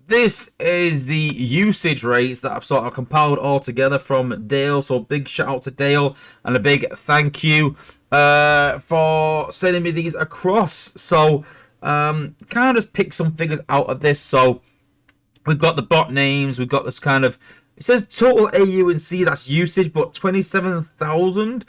this is the usage rates that I've sort of compiled all together from Dale. So big shout out to Dale and a big thank you for sending me these across. So kind of just pick some figures out of this. So we've got the bot names. We've got this kind of, it says total AU and C, that's usage, but 27,000.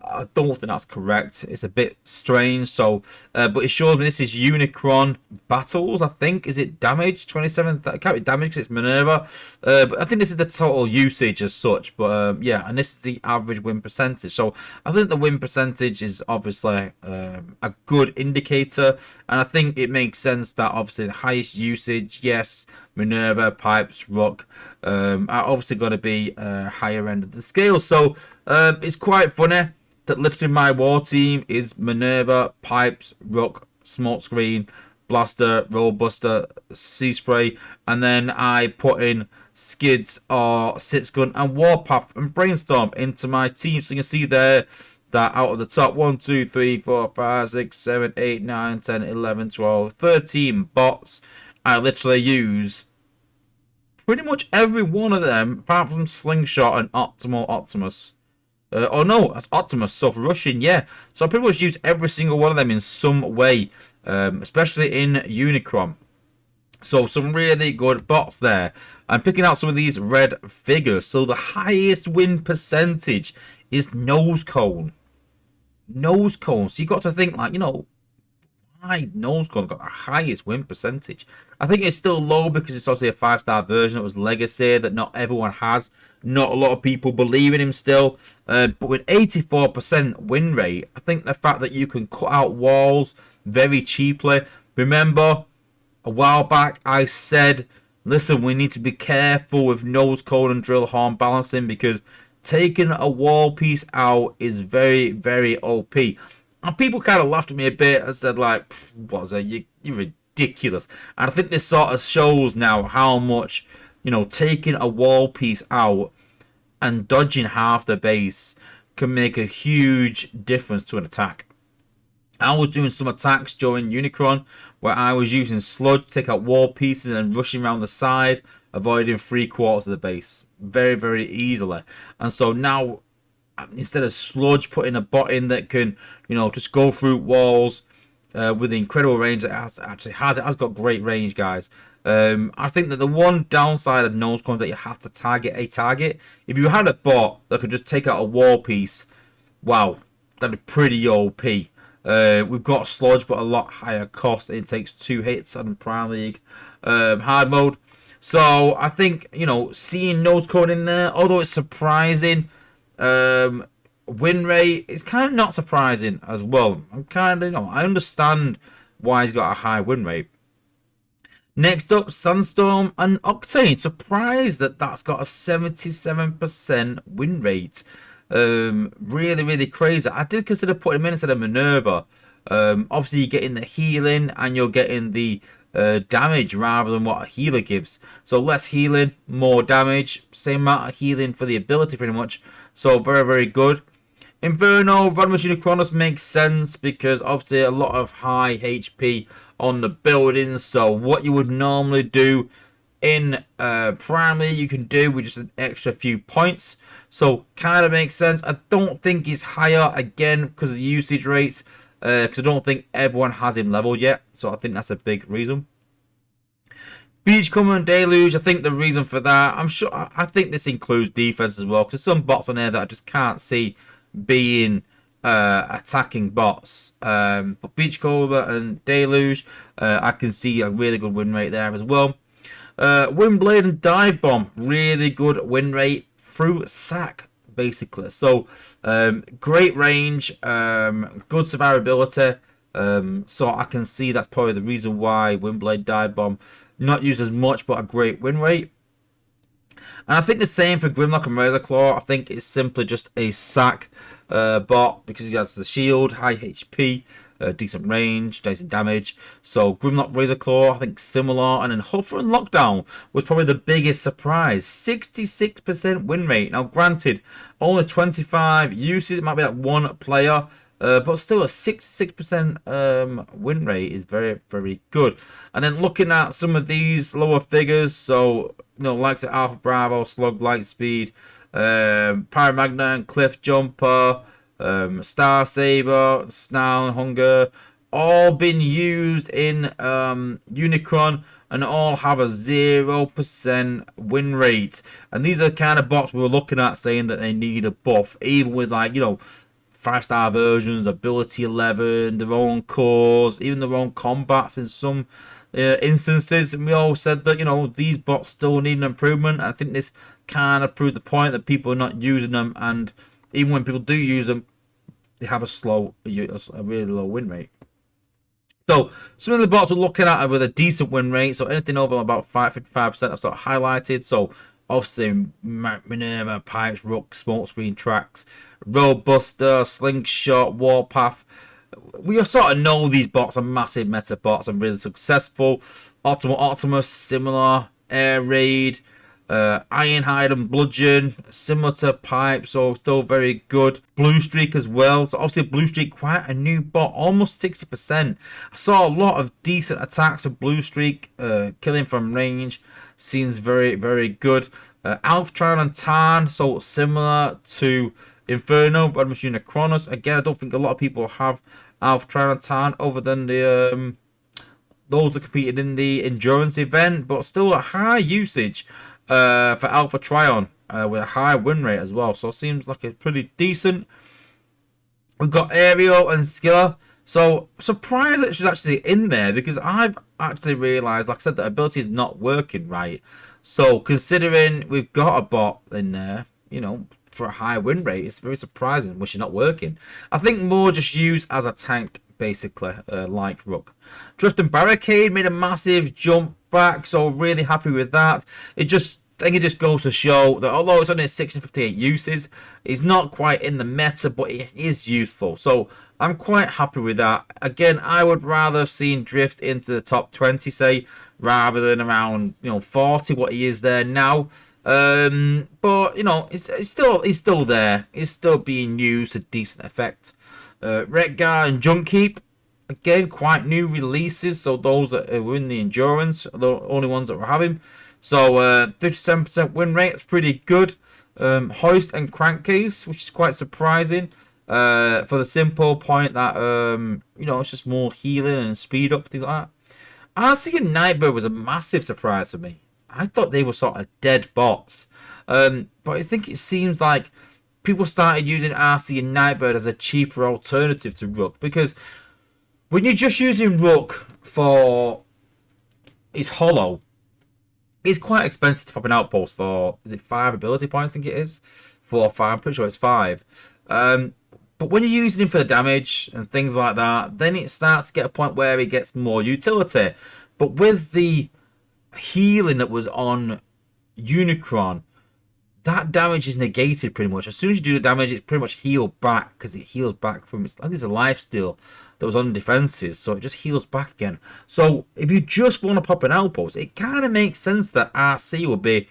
I don't think that's correct. It's a bit strange. So, but it shows me this is Unicron battles. I think is it damage 27? It can't be damage because it's Minerva. But I think this is the total usage as such. But yeah, and this is the average win percentage. So I think the win percentage is obviously a good indicator, and I think it makes sense that obviously the highest usage, yes, Minerva, Pipes, Rook, are obviously going to be higher end of the scale. So it's quite funny that literally my war team is Minerva, Pipes, Rook, Smoke Screen, Blaster, Rollbuster, Sea Spray, and then I put in Skids or Six Gun and Warpath and Brainstorm into my team. So you can see there that out of the top 1, 2, 3, 4, 5, 6, 7, 8, 9, 10, 11, 12, 13 bots, I literally use pretty much every one of them apart from Slingshot and Optimal Optimus. Oh no, that's Optimus, so for Russian, yeah. So I pretty much use every single one of them in some way, especially in Unicron. So some really good bots there. I'm picking out some of these red figures. So the highest win percentage is Nosecone. Nosecone. So you got to think like, you know, why Nosecone got the highest win percentage? I think it's still low because it's obviously a 5-star version. It was Legacy that not everyone has. Not a lot of people believe in him still. But with 84% win rate, I think the fact that you can cut out walls very cheaply. Remember, a while back I said, listen, we need to be careful with Nosecone and Drill Horn balancing because taking a wall piece out is very, very OP. And people kind of laughed at me a bit and said, like, Wozza, you're ridiculous. And I think this sort of shows now how much, you know, taking a wall piece out and dodging half the base can make a huge difference to an attack. I was doing some attacks during Unicron where I was using Sludge to take out wall pieces and rushing around the side, avoiding 3/4 of the base very, very easily. And so now, instead of Sludge, putting a bot in that can, you know, just go through walls with the incredible range that it has got great range, guys. I think that the one downside of Nosecone is that you have to target a target. If you had a bot that could just take out a wall piece, wow, that'd be pretty OP. We've got Sludge, but a lot higher cost. It takes 2 hits on Prime League hard mode. So I think, you know, seeing Nosecone in there, although it's surprising, win rate is kind of not surprising as well. I'm kind of, you know, I understand why he's got a high win rate. Next up, Sandstorm and Octane. Surprised that that's got a 77% win rate. Really, really crazy. I did consider putting him in instead of Minerva. Obviously, you're getting the healing and you're getting the damage rather than what a healer gives. So less healing, more damage. Same amount of healing for the ability pretty much. So very, very good. Inferno, Rodimus Unicronus makes sense because obviously a lot of high HP on the buildings. So what you would normally do in primary, you can do with just an extra few points. So kind of makes sense. I don't think he's higher again because of the usage rates. Because I don't think everyone has him leveled yet. So I think that's a big reason. Beachcomber and Deluge, I think the reason for that, I think this includes defense as well. Because there's some bots on there that I just can't see being attacking bots. But Beachcomber and Deluge, I can see a really good win rate there as well. Windblade and Dive Bomb, really good win rate through sack, basically. So great range, good survivability. So I can see that's probably the reason why Windblade Dive Bomb not used as much, but a great win rate. And I think the same for Grimlock and Razorclaw. I think it's simply just a sack bot because he has the shield, high HP, decent range, decent damage. So Grimlock, Razorclaw, I think similar. And then Huffer and Lockdown was probably the biggest surprise. 66% win rate. Now granted, only 25 uses. It might be that one player. but still a 66% win rate is very, very good. And then looking at some of these lower figures, so likes of Alpha Bravo, Slug, Lightspeed, Paramagna and Cliff Jumper, Star Saber, Snarl, Hunger, all been used in Unicron, and all have a 0% win rate. And these are the kind of bots we were looking at saying that they need a buff, even with 5-star versions, ability 11, their own cores, even their own combats in some instances. And we all said that these bots still need an improvement. I think this kind of proved the point that people are not using them, and even when people do use them, they have a really low win rate. So some of the bots we're looking at are with a decent win rate, so anything over about 55% I've sort of highlighted. So obviously Minerva, Pipes, Rook, Smokescreen, Tracks, Roadbuster, Slingshot, Warpath. We sort of know these bots are massive meta bots and really successful. Optimus, similar. Air Raid, Ironhide and Bludgeon, similar to Pipe, so still very good. Blue Streak as well, so obviously Blue Streak quite a new bot, almost 60%. I saw a lot of decent attacks with Blue Streak, killing from range, seems very, very good. Alphatron and Tarn, so similar to Inferno, but I'm Unicronus. Again, I don't think a lot of people have Alphatron and Tarn other than the those that competed in the endurance event, but still a high usage for Alpha Trion with a high win rate as well, so it seems like it's pretty decent. We've got Aerial and Skiller, so surprised that she's actually in there, because I've actually realised, like I said, that ability is not working right. So considering we've got a bot in there, for a high win rate, it's very surprising when she's not working. I think more just used as a tank, basically, like Rook. Drift and Barricade made a massive jump back, so really happy with that. I think it just goes to show that although it's only 658 uses, it's not quite in the meta, but it is useful. So I'm quite happy with that. Again, I would rather have seen Drift into the top 20, say, rather than around 40, what he is there now. But it's still there. It's still being used to decent effect. Redgar and Junkheap, again, quite new releases, so those that are in the endurance are the only ones that we're having. So 57% win rate, it's pretty good. Hoist and Crankcase, which is quite surprising, for the simple point that it's just more healing and speed up, things like that. RC and Nightbird was a massive surprise for me. I thought they were sort of dead bots, but I think it seems like people started using RC and Nightbird as a cheaper alternative to Rook, because when you're just using Rook for his hollow, it's quite expensive to pop an outpost for, is it 5 ability points? I think it is 4 or 5. I'm pretty sure it's 5. But when you're using him for the damage and things like that, then it starts to get a point where it gets more utility. But with the healing that was on Unicron, that damage is negated pretty much. As soon as you do the damage, it's pretty much healed back, because it heals back from its, I think it's a lifesteal that was on defenses, so it just heals back again. So if you just want to pop an outpost, it kind of makes sense that RC will be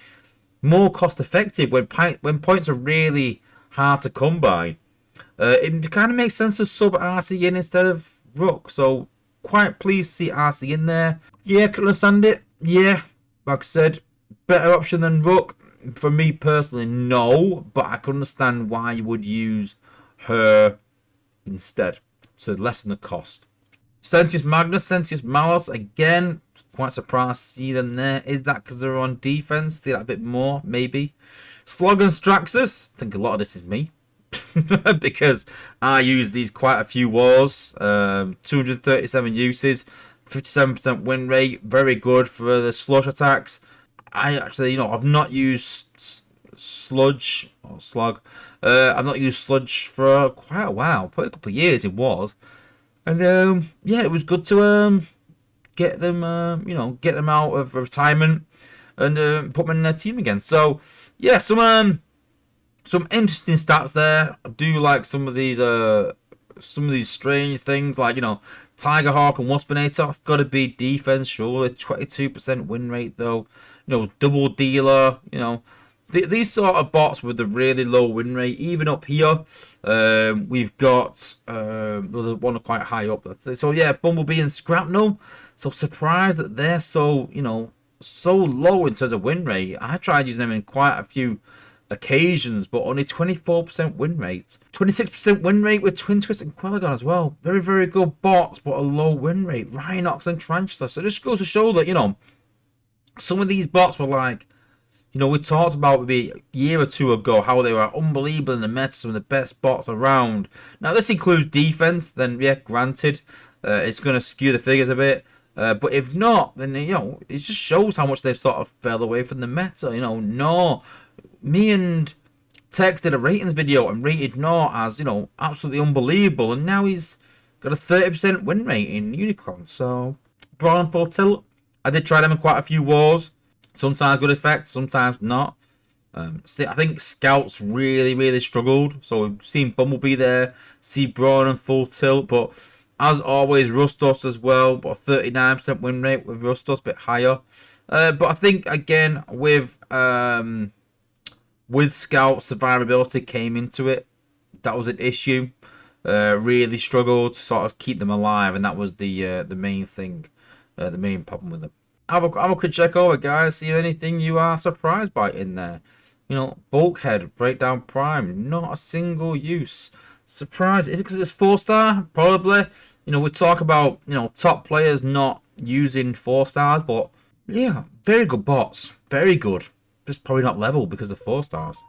more cost effective when points are really hard to come by. It kind of makes sense to sub RC in instead of Rook, so quite pleased to see RC in there. Yeah, can understand it. Yeah, like I said, better option than Rook. For me personally, no, but I can understand why you would use her instead to lessen the cost. Sentius Magnus, Sentius Malus, again, quite surprised to see them there. Is that because they're on defense? See that a bit more, maybe. Slog and Straxus, I think a lot of this is me. Because I use these quite a few wars. 237 uses, 57% win rate, very good for the sludge attacks. I actually, I've not used Sludge or Slug. I've not used Sludge for quite a while, probably a couple of years it was. And yeah, it was good to get them, get them out of retirement and put them in their team again. So yeah, some interesting stats there. I do like some of these strange things, like Tiger Hawk and Waspinator. It's got to be defense, surely. 22% win rate though. Double dealer. these sort of bots with the really low win rate, even up here, we've got there's one quite high up. So yeah, Bumblebee and Scrapnel. So surprised that they're so, you know, so low in terms of win rate. I tried using them in quite a few occasions, but only 24% win rate. 26% win rate with Twin Twist and Quellagon as well. Very, very good bots, but a low win rate. Rhinox and Tarantula. So this goes to show that, you know, some of these bots were like, you know, we talked about maybe a year or two ago how they were unbelievable in the meta, some of the best bots around. Now, this includes defense, then, yeah, granted, it's going to skew the figures a bit. But if not, then, you know, it just shows how much they've sort of fell away from the meta. You know, no, me and Tex did a ratings video and rated Gnaw as, you know, absolutely unbelievable. And now he's got a 30% win rate in Unicron. So, Brawn Full Tilt. I did try them in quite a few wars. Sometimes good effects, sometimes not. I think Scouts really, really struggled. So we've seen Bumblebee there, see Brawn and Full Tilt. But as always, Rustos as well. But a 39% win rate with Rustos, a bit higher. But I think, again, with Scout, survivability came into it. That was an issue. Really struggled to sort of keep them alive. And that was the main thing, the main problem with them. Have a quick check over, guys. See if anything you are surprised by in there. You know, Bulkhead, Breakdown Prime, not a single use. Surprise. Is it because it's 4-star? Probably. You know, we talk about, you know, top players not using 4-stars, but yeah, very good bots. Very good. Just probably not level because of 4-stars.